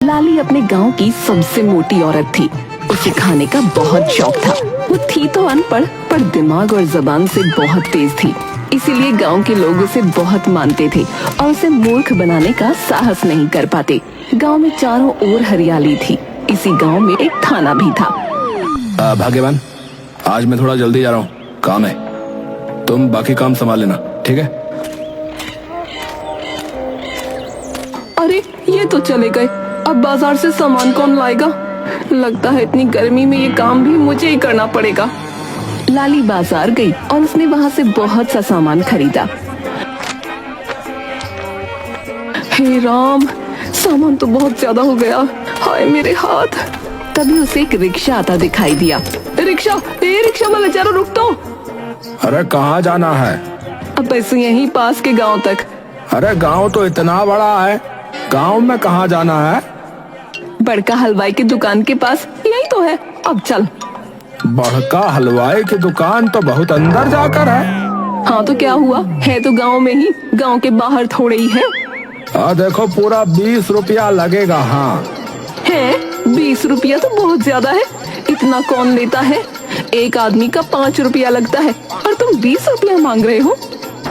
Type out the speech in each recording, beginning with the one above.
लाली अपने गांव की सबसे मोटी औरत थी। उसे खाने का बहुत शौक था। वो थी तो अनपढ़, पर दिमाग और जबान से बहुत तेज थी। इसीलिए गांव के लोग उसे बहुत मानते थे और उसे मूर्ख बनाने का साहस नहीं कर पाते। गांव में चारों ओर हरियाली थी। इसी गांव में एक थाना भी था। भाग्यवान, आज मैं थोड़ा जल्दी जा रहा हूँ, काम है। तुम बाकी काम संभाल लेना, ठीक है? अरे ये तो चले गए। अब बाजार से सामान कौन लाएगा? लगता है इतनी गर्मी में ये काम भी मुझे ही करना पड़ेगा। लाली बाजार गई और उसने वहाँ से बहुत सा सामान खरीदा। हे राम, सामान तो बहुत ज्यादा हो गया। हाय मेरे हाथ। तभी उसे एक रिक्शा आता दिखाई दिया। रिक्शा वाला, जरा रुक तो। अरे कहाँ जाना है? अब ऐसे यहीं पास के गांव तक। अरे गांव तो इतना बड़ा है, गांव में कहाँ जाना है? बड़का हलवाई की दुकान के पास, यही तो है। अब चल। बड़का हलवाई की दुकान तो बहुत अंदर जाकर है। हाँ तो क्या हुआ, है तो गांव में ही, गांव के बाहर थोड़े ही है। देखो पूरा 20 रुपया लगेगा। हाँ है 20 रुपया तो बहुत ज्यादा है। इतना कौन लेता है? एक आदमी का 5 रुपया लगता है और तुम 20 रुपया मांग रहे हो।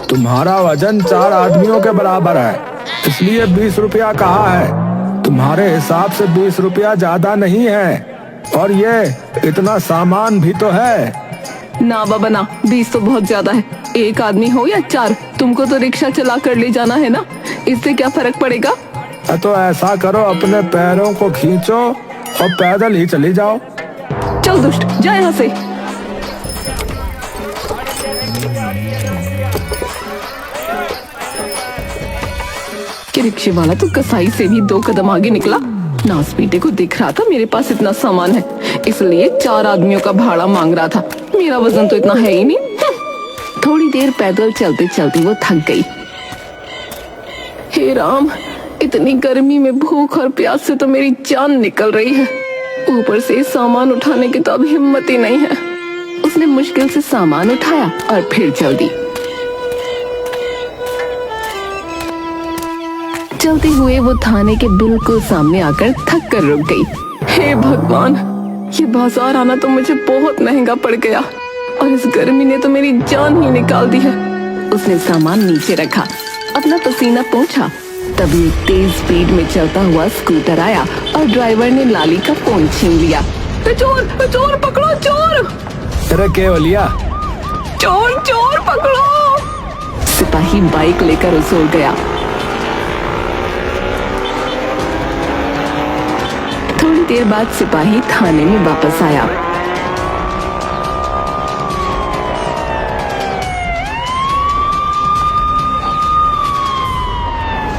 तुम्हारा वजन 4 आदमियों के बराबर है, इसलिए 20 रुपया कहा है। तुम्हारे हिसाब से 20 रुपया ज्यादा नहीं है, और ये इतना सामान भी तो है। ना बाबा ना, 20 तो बहुत ज्यादा है। एक आदमी हो या 4, तुमको तो रिक्शा चला कर ले जाना है ना, इससे क्या फर्क पड़ेगा? तो ऐसा करो, अपने पैरों को खींचो और पैदल ही चली जाओ। चल दुष्ट, जा यहाँ से। कि रिक्शे वाला तो कसाई से भी 2 कदम आगे निकला। नास बेटे को दिख रहा था मेरे पास इतना सामान है, इसलिए 4 आदमियों का भाड़ा मांग रहा था। मेरा वजन तो इतना है ही नहीं। थोड़ी देर पैदल चलते चलते वो थक गई। हे राम, इतनी गर्मी में भूख और प्यास से तो मेरी जान निकल रही है। ऊपर से सामान उठाने की तो अब हिम्मत ही नहीं है। उसने मुश्किल से सामान उठाया और फिर चल दी। चलते हुए वो थाने के बिल्कुल सामने आकर थक कर रुक गई। हे भगवान, ये बाजार आना तो मुझे बहुत महंगा पड़ गया और इस गर्मी ने तो मेरी जान ही निकाल दी है। उसने सामान नीचे रखा, अपना पसीना पोंछा। तभी एक तेज स्पीड में चलता हुआ स्कूटर आया और ड्राइवर ने लाली का फोन छीन लिया। चोर चोर पकड़ो, चोर! अरे क्या बोलिया? चोर पकड़ो! सिपाही बाइक लेकर उछल गया। थोड़ी देर बाद सिपाही थाने में वापस आया।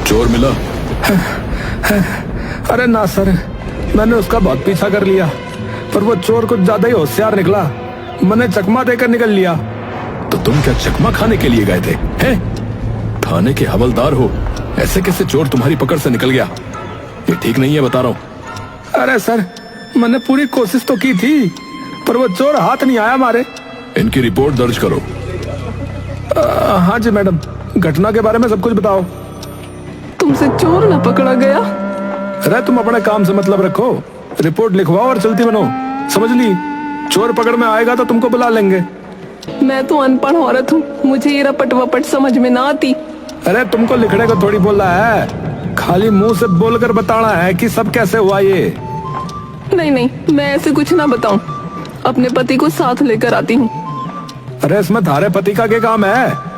चोर मिला? अरे ना सर, मैंने उसका बहुत पीछा कर लिया, पर वो चोर कुछ ज्यादा ही होशियार निकला। मैंने चकमा देकर निकल लिया। तो तुम क्या चकमा खाने के लिए गए थे? हैं? थाने के हवलदार हो, ऐसे कैसे चोर तुम्हारी पकड़ से निकल गया? ये ठीक नहीं है, बता रहा हूँ। अरे सर, मैंने पूरी कोशिश तो की थी, पर वो चोर हाथ नहीं आया हमारे। इनकी रिपोर्ट दर्ज करो। हाँ जी मैडम, घटना के बारे में सब कुछ बताओ। तुमसे चोर ना पकड़ा गया? अरे तुम अपने काम से मतलब रखो, रिपोर्ट लिखवाओ और चलती बनो, समझ ली? चोर पकड़ में आएगा तो तुमको बुला लेंगे। मैं तो अनपढ़ औरत हूँ, मुझे ये रपट वपट समझ में ना आती। अरे तुमको लिखने को थोड़ी बोला है, खाली मुंह से बोलकर बताना है कि सब कैसे हुआ ये। नहीं, मैं ऐसे कुछ ना बताऊं। अपने पति को साथ लेकर आती हूँ। अरे इसमें थारे पति का क्या काम है?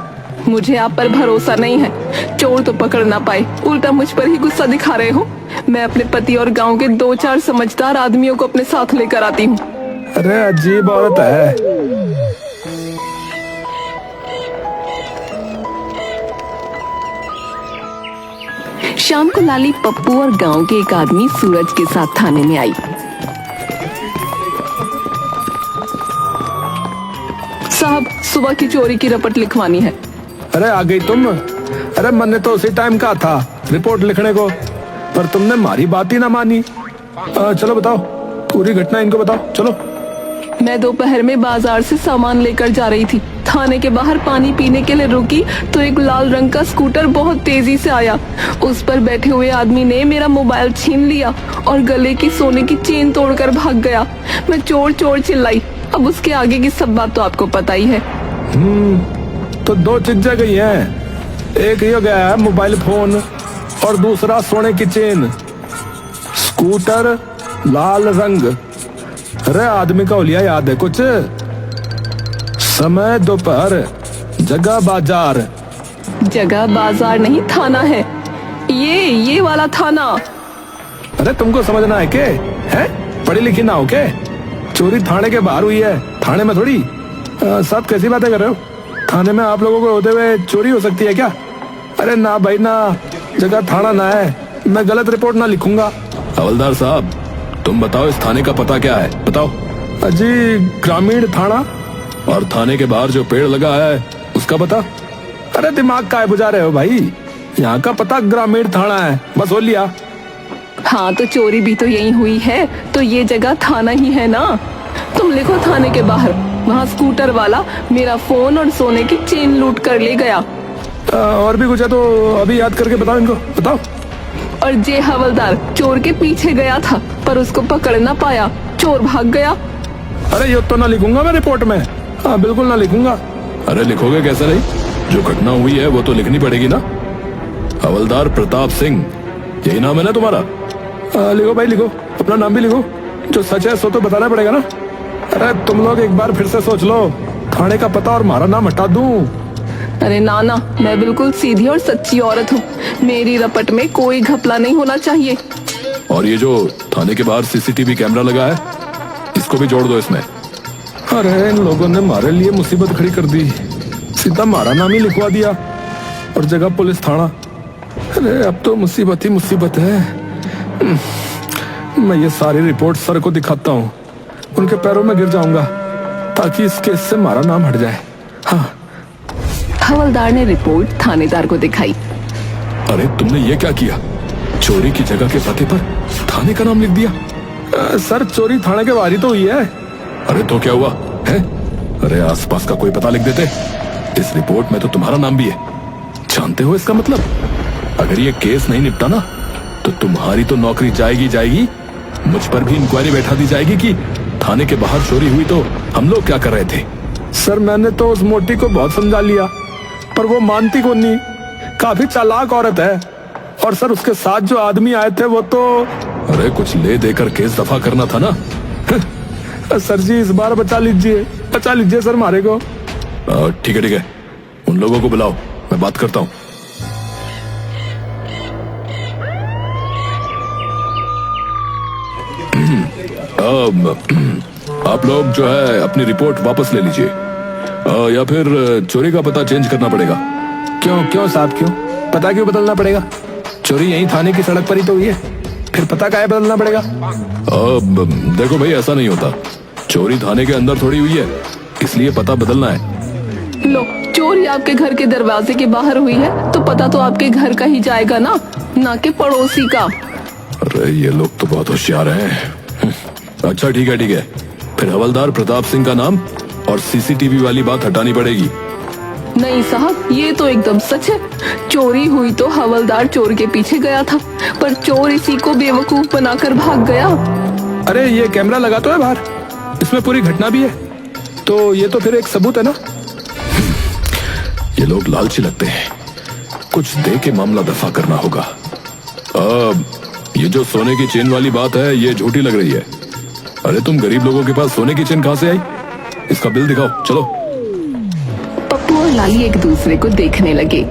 मुझे आप पर भरोसा नहीं है। चोर तो पकड़ ना पाए, उल्टा मुझ पर ही गुस्सा दिखा रहे हो। मैं अपने पति और गांव के 2-4 समझदार आदमियों को अपने साथ लेकर आती हूँ। अरे अजीब औरत है। शाम को लाली, पप्पू और गांव के एक आदमी सूरज के साथ थाने में आई। साहब, सुबह की चोरी की रपट लिखवानी है। अरे आ गई तुम? अरे मैंने तो उसी टाइम कहा था रिपोर्ट लिखने को, पर तुमने हमारी बात ही ना मानी। चलो बताओ, पूरी घटना इनको बताओ, चलो। मैं दोपहर में बाजार से सामान लेकर जा रही थी। थाने के बाहर पानी पीने के लिए रुकी तो एक लाल रंग का स्कूटर बहुत तेजी से आया। उस पर बैठे हुए आदमी ने मेरा मोबाइल छीन लिया और गले की सोने की चेन तोड़कर भाग गया। मैं चोर चोर चिल्लाई। अब उसके आगे की सब बात तो आपको पता ही है। तो दो चीजें गई हैं, एक ये गया है मोबाइल फोन और दूसरा सोने की चेन। स्कूटर लाल रंग, अरे आदमी का हुलिया याद है कुछ? समय दोपहर, जगह बाजार। जगह बाजार नहीं, थाना है ये वाला थाना। अरे तुमको समझना है के? हैं? पढ़ी लिखी ना हो के? चोरी थाने के बाहर हुई है, थाने में थोड़ी। सब कैसी बातें कर रहे हो? थाने में आप लोगों को होते हुए चोरी हो सकती है क्या? अरे ना भाई ना, जगह थाना ना है, मैं गलत रिपोर्ट ना लिखूंगा। हवलदार साहब, तुम बताओ इस थाने का पता क्या है? बताओ। जी ग्रामीण थाना। और थाने के बाहर जो पेड़ लगा है उसका पता? अरे दिमाग काहे बुझा रहे हो भाई, यहाँ का पता ग्रामीण थाना है, बस हो लिया। हाँ तो चोरी भी तो यही हुई है, तो ये जगह थाना ही है ना। तुम लिखो थाने के बाहर, वहाँ स्कूटर वाला मेरा फोन और सोने की चेन लूट कर ले गया। और भी कुछ है तो अभी याद करके बताओ इनको, बताओ। और जे हवलदार चोर के पीछे गया था पर उसको पकड़ ना पाया, चोर भाग गया। अरे ये तो ना लिखूंगा मैं रिपोर्ट में। हाँ बिल्कुल ना लिखूंगा। अरे लिखोगे कैसे नहीं, जो घटना हुई है वो तो लिखनी पड़ेगी ना। हवलदार प्रताप सिंह, यही नाम है ना तुम्हारा? लिखो भाई लिखो, अपना नाम भी लिखो, जो सच है सो तो बताना पड़ेगा ना। अरे तुम लोग एक बार फिर से सोच लो, थाने का पता और हमारा नाम हटा दूं? अरे नाना, मैं बिल्कुल सीधी और सच्ची औरत हूँ, मेरी रपट में कोई घपला नहीं होना चाहिए। और ये जो थाने के बाहर सीसीटीवी कैमरा लगा है, इसको भी जोड़ दो इसमें। अरे इन लोगों ने हमारे लिए मुसीबत खड़ी कर दी, सीधा हमारा नाम ही लिखवा दिया और जगह पुलिस थाना। अरे अब तो मुसीबत ही मुसीबत है। मैं ये सारी रिपोर्ट सर को दिखाता हूँ, उनके पैरों में गिर जाऊंगा ताकि इस केस से हमारा नाम हट जाए। हाँ। हवलदार ने रिपोर्ट थानेदार को दिखाई। अरे तुमने ये क्या किया? चोरी की जगह के पते पर थाने का नाम लिख दिया। सर चोरी थाने के बाहर ही तो हुई है। अरे तो क्या हुआ है? अरे आसपास का कोई पता लिख देते। इस रिपोर्ट में तो तुम्हारा नाम भी है, जानते हो इसका मतलब? अगर ये केस नहीं निपटा ना तो तुम्हारी तो नौकरी जाएगी जाएगी, मुझ पर भी इंक्वायरी बैठा दी जाएगी कि थाने के बाहर चोरी हुई तो हम लोग क्या कर रहे थे। सर मैंने तो उस मोटी को बहुत समझा लिया पर वो मानती को नहीं, काफी चालाक औरत है। और सर उसके साथ जो आदमी आए थे वो तो, अरे कुछ ले देकर केस दफा करना था ना। सर जी इस बार बचा लीजिए सर हमारे को। ठीक है, उन लोगों को बुलाओ, मैं बात करता हूँ। आप लोग जो है अपनी रिपोर्ट वापस ले लीजिए, या फिर चोरी का पता चेंज करना पड़ेगा। क्यों साहब, क्यों पता क्यों बदलना पड़ेगा? चोरी यहीं थाने की सड़क पर ही तो हुई है, फिर पता काहे बदलना पड़ेगा? देखो भाई ऐसा नहीं होता, चोरी थाने के अंदर थोड़ी हुई है, इसलिए पता बदलना है। लो, चोरी आपके घर के दरवाजे के बाहर हुई है तो पता तो आपके घर का ही जाएगा ना कि पड़ोसी का। अरे ये लोग तो बहुत होशियार हैं। अच्छा ठीक है, फिर हवलदार प्रताप सिंह का नाम और सीसीटीवी वाली बात हटानी पड़ेगी। नहीं साहब, ये तो एकदम सच है। चोरी हुई तो हवलदार चोर के पीछे गया था, पर चोर इसी को बेवकूफ बनाकर भाग गया। अरे ये कैमरा लगा तो है बाहर, इसमें पूरी घटना भी है, तो ये तो फिर एक सबूत है ना। ये लोग लालची लगते हैं, कुछ दे के मामला दफा करना होगा। ये जो सोने की चेन वाली बात है ये झूठी लग रही है। अरे तुम गरीब लोगों के पास सोने की चेन कहाँ से आई? इसका बिल दिखाओ चलो। पप्पू और लाली एक दूसरे को देखने लगे।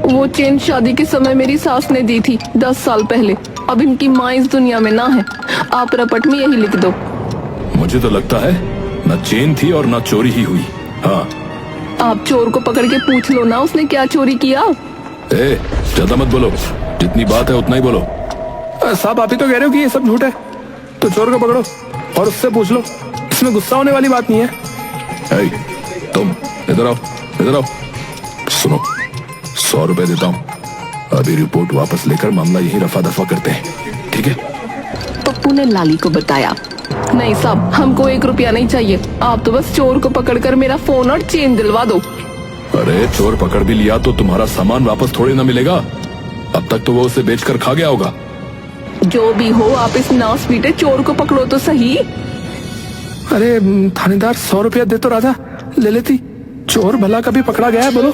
वो चेन शादी के समय मेरी सास ने दी थी 10 साल पहले, अब इनकी माँ इस दुनिया में ना है। आप रपट में यही लिख दो। मुझे तो लगता है न चेन थी और न चोरी ही हुई। हाँ आप चोर को पकड़ के पूछ लो ना उसने क्या चोरी किया। ज्यादा मत बोलो, जितनी बात है उतना ही बोलो। साहब आप ही तो कह रहे हो कि ये सब झूठ है, तो चोर को पकड़ो और उससे पूछ लो, इसमें गुस्सा होने वाली बात नहीं है। तुम इधर आओ, सुनो 100 रुपए देता हूँ, अभी रिपोर्ट वापस लेकर मामला यही रफा दफा करते हैं, ठीक है? पप्पू ने लाली को बताया। नहीं साहब, हमको 1 रुपया नहीं चाहिए। आप तो बस चोर को पकड़कर मेरा फोन और चेन दिलवा दो। अरे चोर पकड़ भी लिया तो तुम्हारा सामान वापस थोड़ी ना मिलेगा। अब तक तो वो उसे बेचकर खा गया होगा। जो भी हो, आप इस नास पीटे चोर को पकड़ो तो सही। अरे थानेदार 100 रुपया दे तो राजा, ले लेती। चोर भला कभी पकड़ा गया है बोलो?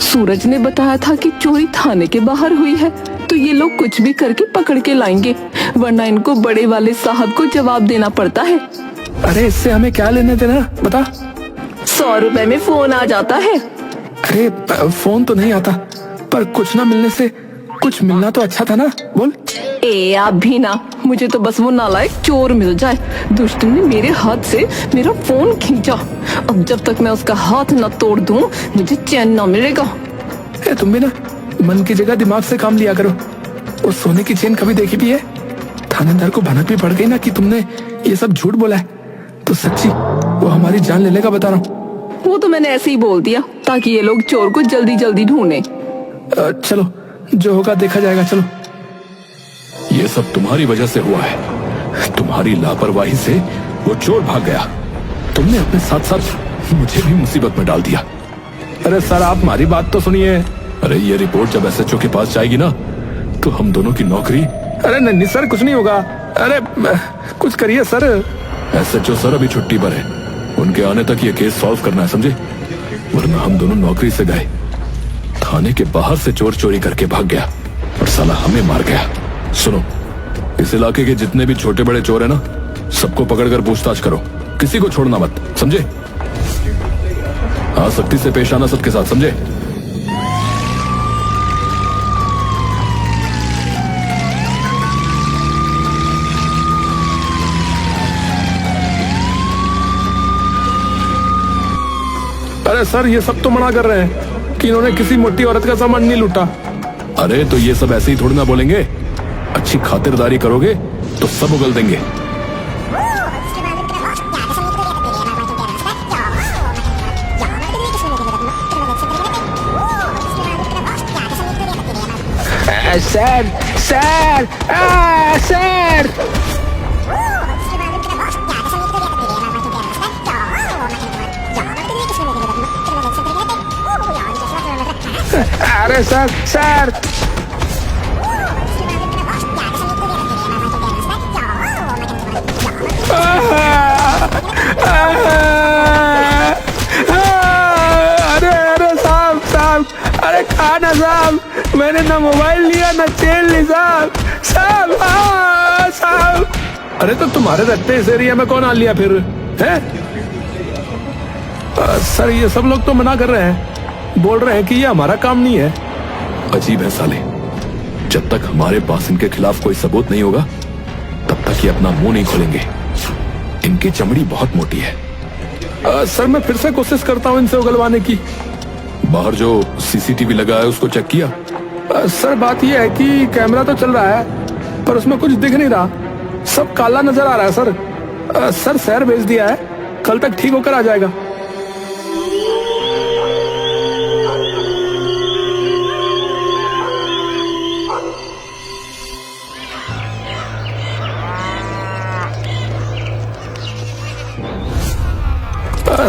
सूरज ने बताया था कि चोरी थाने के बाहर हुई है, तो ये लोग कुछ भी करके पकड़ के लाएंगे, वरना इनको बड़े वाले साहब को जवाब देना पड़ता है। अरे इससे हमें क्या लेने देना, बता। 100 रुपए में फोन आ जाता है। अरे फोन तो नहीं आता, पर कुछ ना मिलने से कुछ मिलना तो अच्छा था ना, बोल। ए आप भी ना, मुझे तो बस वो नालायक चोर मिल जाए। दुष्ट ने मेरे हाथ से मेरा फोन खींचा, अब जब तक मैं उसका हाथ न तोड़ दूं, मुझे चैन न मिलेगा। तुम भी ना मन की जगह दिमाग से काम लिया करो। वो सोने की चेन कभी देखी भी है? थानेदार को भनक भी पड़ गई ना कि तुमने ये सब झूठ बोला है, तो सच्ची वो हमारी जान ले लेगा, बता रहा हूँ। वो तो मैंने ऐसे ही बोल दिया ताकि ये लोग चोर को जल्दी जल्दी ढूंढे। चलो जो होगा देखा जाएगा, चलो। ये सब तुम्हारी वजह से हुआ है। तुम्हारी लापरवाही से वो चोर भाग गया। तुमने अपने साथ साथ मुझे भी मुसीबत में डाल दिया। अरे सर आप हमारी बात तो सुनिए। अरे ये रिपोर्ट जब एसएचओ के पास जाएगी ना, तो हम दोनों की नौकरी। अरे नहीं सर, कुछ नहीं होगा। अरे कुछ करिए सर। एसएचओ सर अभी छुट्टी पर है, उनके आने तक ये केस सॉल्व करना है, समझे? वरना हम दोनों नौकरी से गए। थाने के बाहर से चोर चोरी करके भाग गया और साला हमें मार गया। सुनो, इस इलाके के जितने भी छोटे बड़े चोर है ना, सबको पकड़कर पूछताछ करो, किसी को छोड़ना मत, समझे? हाँ, सख्ती से पेश आना सबके साथ, समझे? अरे सर ये सब तो मना कर रहे हैं कि इन्होंने किसी मोटी औरत का सामान नहीं लूटा। अरे तो ये सब ऐसे ही थोड़ी ना बोलेंगे। अच्छी खातिरदारी करोगे तो सब उगल देंगे। सर सर सर अरे सर सर अरे अरे साहब साहब, अरे खाना साहब, मैंने ना मोबाइल लिया ना चेन ली साहब। साहब साहब, अरे तो तुम्हारे रहते इस एरिया में कौन आ लिया फिर है? सर ये सब लोग तो मना कर रहे हैं, बोल रहे हैं कि ये हमारा काम नहीं है। अजीब है साले, जब तक हमारे पास इनके खिलाफ कोई सबूत नहीं होगा तब तक ये अपना मुंह नहीं खोलेंगे। इनकी चमड़ी बहुत मोटी है। सर मैं फिर से कोशिश करता हूँ इनसे उगलवाने की। बाहर जो सीसीटीवी लगा है उसको चेक किया? सर बात यह है कि कैमरा तो चल रहा है पर उसमें कुछ दिख नहीं रहा, सब काला नजर आ रहा है सर। सर शहर भेज दिया है, कल तक ठीक होकर आ जाएगा।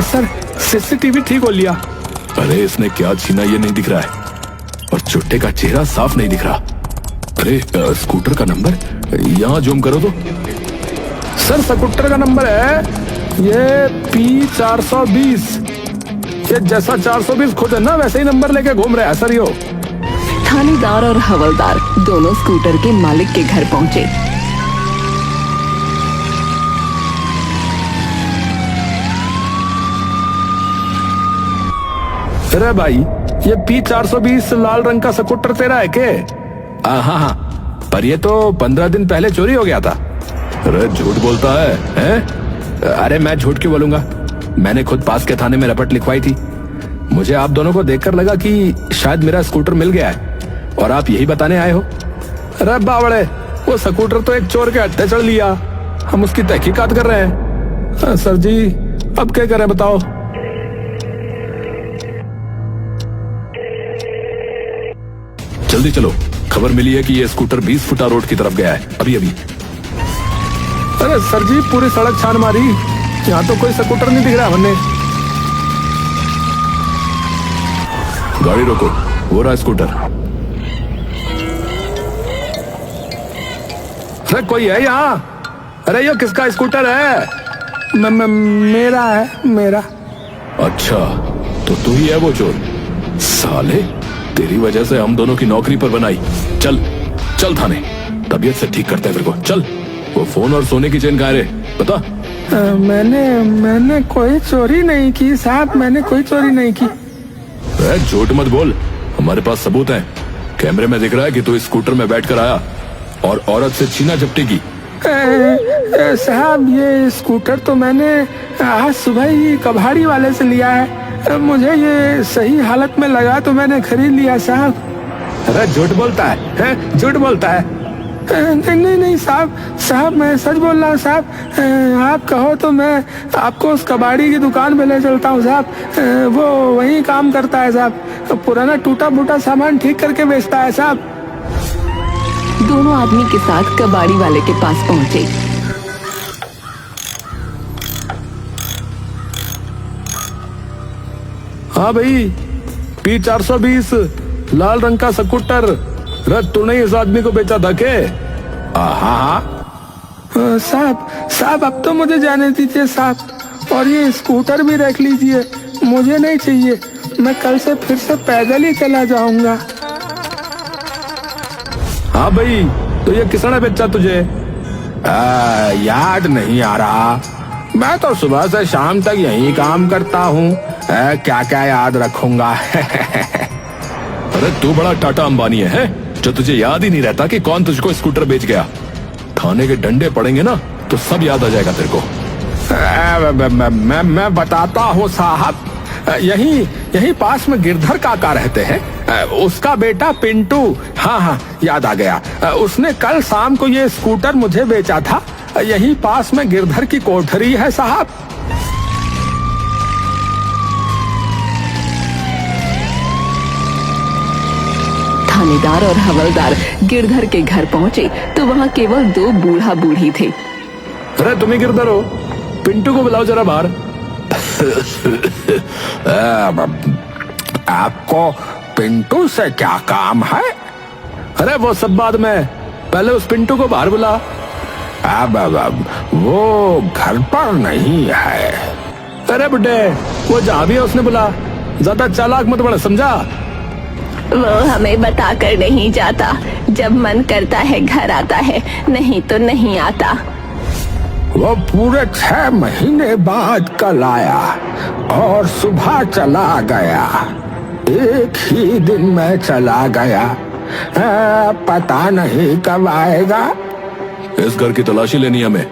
सर सीसीटीवी ठीक हो लिया। अरे इसने क्या छीना ये नहीं दिख रहा है, और चुट्टे का चेहरा साफ नहीं दिख रहा। अरे स्कूटर का नंबर यहाँ जूम करो तो। सर स्कूटर का नंबर है ये P420। ये जैसा 420 खुद है ना वैसे ही नंबर लेके घूम रहा है सर। यो थानेदार और हवलदार दोनों स्कूटर के मालिक के घर पहुंचे। अरे भाई ये P420 लाल रंग का स्कूटर तेरा है के? हाँ, पर ये तो 15 दिन पहले चोरी हो गया था। अरे झूठ बोलता है? अरे मैं झूठ क्यों बोलूंगा, मैंने खुद पास के थाने में रिपोर्ट लिखवाई थी। मुझे आप दोनों को देखकर लगा कि शायद मेरा स्कूटर मिल गया है और आप यही बताने आए हो। अरे बावड़े, वो स्कूटर तो एक चोर के हत्थे चढ़ लिया, हम उसकी तहकीकात कर रहे हैं। सर जी अब क्या करें बताओ? जल्दी चलो, खबर मिली है कि ये स्कूटर 20 फुटा रोड की तरफ गया है अभी अभी। अरे सर जी, पूरी सड़क छान मारी, यहाँ तो कोई स्कूटर नहीं दिख रहा हमने। गाड़ी रोको, वो रहा स्कूटर। अरे कोई है यहाँ? अरे ये किसका स्कूटर है? मेरा है, मेरा। अच्छा, तो तू ही है वो चोर? साले, तेरी वजह से हम दोनों की नौकरी पर बनाई। चल चल थाने, तबीयत से ठीक करते हैं फिर को। चल, वो फोन और सोने की चेन कहाँ है रे, बता। मैंने कोई चोरी नहीं की साहब, मैंने कोई चोरी नहीं की। झूठ मत बोल, हमारे पास सबूत हैं। कैमरे में दिख रहा है कि तू इस स्कूटर में बैठकर आया और औरत से छीना झपटी की। साहब, ये स्कूटर तो मैंने आज सुबह ही कबाड़ी वाले से लिया है। मुझे ये सही हालत में लगा तो मैंने खरीद लिया साहब। अरे झूठ बोलता है, झूठ बोलता है। नहीं साहब, मैं सच बोल रहा हूँ साहब। आप कहो तो मैं आपको उस कबाड़ी की दुकान पे ले चलता हूँ साहब। वो वहीं काम करता है साहब, पुराना टूटा फूटा सामान ठीक करके बेचता है साहब। दोनों आदमी के साथ कबाड़ी वाले के पास पहुंचे। हाँ भाई, P420 लाल रंग का स्कूटर। रथ तूने इस आदमी को बेचा था के? हाँ। साहब अब तो मुझे जाने दीजिए साहब, और ये स्कूटर भी रख लीजिए, मुझे नहीं चाहिए। मैं कल से फिर से पैदल ही चला जाऊंगा। हाँ भाई, तो ये किसने बेचा तुझे? याद नहीं आ रहा, मैं तो सुबह से शाम तक यही काम करता हूँ। क्या क्या याद रखूंगा। अरे तू बड़ा टाटा अंबानी है जो तुझे याद ही नहीं रहता कि कौन तुझको स्कूटर बेच गया। थाने के डंडे पड़ेंगे ना तो सब याद आ जाएगा तेरे को। मैं बताता हूँ साहब, यही पास में गिरधर काका रहते हैं, उसका बेटा पिंटू। हाँ, याद आ गया। उसने कल शाम को ये स्कूटर मुझे बेचा था। यही पास में गिरधर की कोठरी है साहब। थानेदार और हवलदार गिरधर के घर पहुंचे तो वहां केवल 2 बूढ़ा बूढ़ी थे। अरे तुम ही गिरधर हो? पिंटू को बुलाओ जरा बाहर। आपको पिंटू से क्या काम है? अरे वो सब बाद में, पहले उस पिंटू को बाहर बुला। अब वो घर पर नहीं है। अरे बुड्ढे, वो जहाँ भी है उसने बुला। ज्यादा चालाक मत बना, समझा? वो हमें बताकर नहीं जाता, जब मन करता है घर आता है, नहीं तो नहीं आता। वो पूरे 6 महीने बाद कल आया और सुबह चला गया। एक ही दिन में चला गया। पता नहीं कब आएगा। इस घर की तलाशी लेनी है हमें।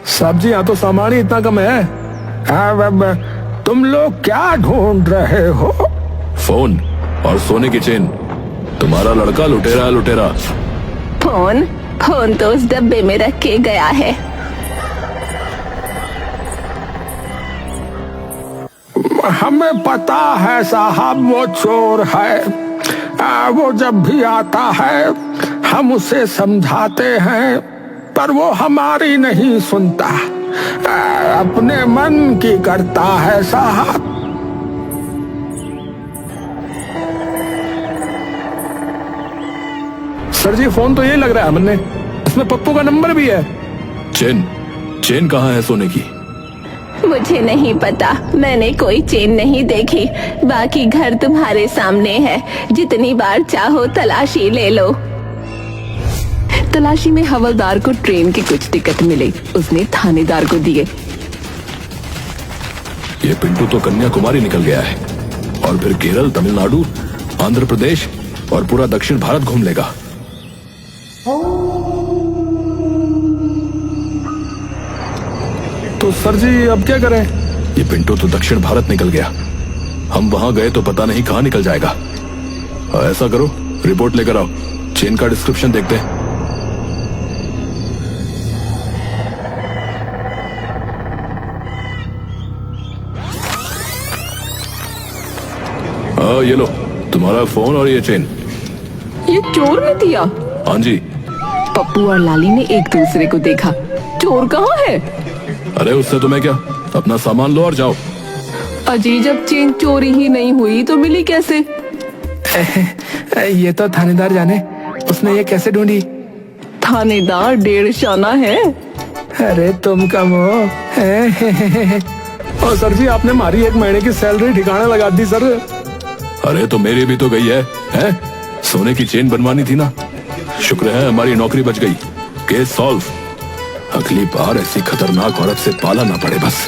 सब्जी यहाँ तो सामान ही इतना कम है। तुम लोग क्या ढूंढ रहे हो? फोन और सोने की चेन। तुम्हारा लड़का लुटेरा है, लुटेरा। फोन तो उस डब्बे में रख के गया है। हमें पता है साहब, वो चोर है। वो जब भी आता है हम उसे समझाते हैं, पर वो हमारी नहीं सुनता। अपने मन की करता है साहब। सर जी, फोन तो यही लग रहा है हमने, इसमें पप्पू का नंबर भी है। चेन कहाँ है सोने की? मुझे नहीं पता, मैंने कोई चेन नहीं देखी। बाकी घर तुम्हारे सामने है, जितनी बार चाहो तलाशी ले लो। तलाशी में हवलदार को ट्रेन के कुछ टिकट मिले, उसने थानेदार को दिए। ये पिंटू तो कन्याकुमारी निकल गया है और फिर केरल, तमिलनाडु, आंध्र प्रदेश और पूरा दक्षिण भारत घूम लेगा। तो सर जी अब क्या करें? ये पिंटू तो दक्षिण भारत निकल गया, हम वहां गए तो पता नहीं कहां निकल जाएगा। ऐसा करो, रिपोर्ट लेकर आओ, चेन का डिस्क्रिप्शन देखते हैं। ये लो तुम्हारा फोन और ये चेन। ये चोर ने दिया? हाँ जी। पप्पू और लाली ने एक दूसरे को देखा। चोर कहाँ है? अरे उससे तुम्हें क्या, अपना सामान लो और जाओ। अजी जब चेन चोरी ही नहीं हुई तो मिली कैसे? ये तो थानेदार जाने, उसने ये कैसे ढूंढी। थानेदार 1.5 शाना है। अरे तुम कम हो। और सर जी आपने हमारी 1 महीने की सैलरी ठिकाने लगा दी सर। अरे तो मेरी भी तो गई है, हैं? सोने की चेन बनवानी थी ना, शुक्र है हमारी नौकरी बच गई। Case solve. अगली बार ऐसी खतरनाक औरत से पाला ना पड़े बस।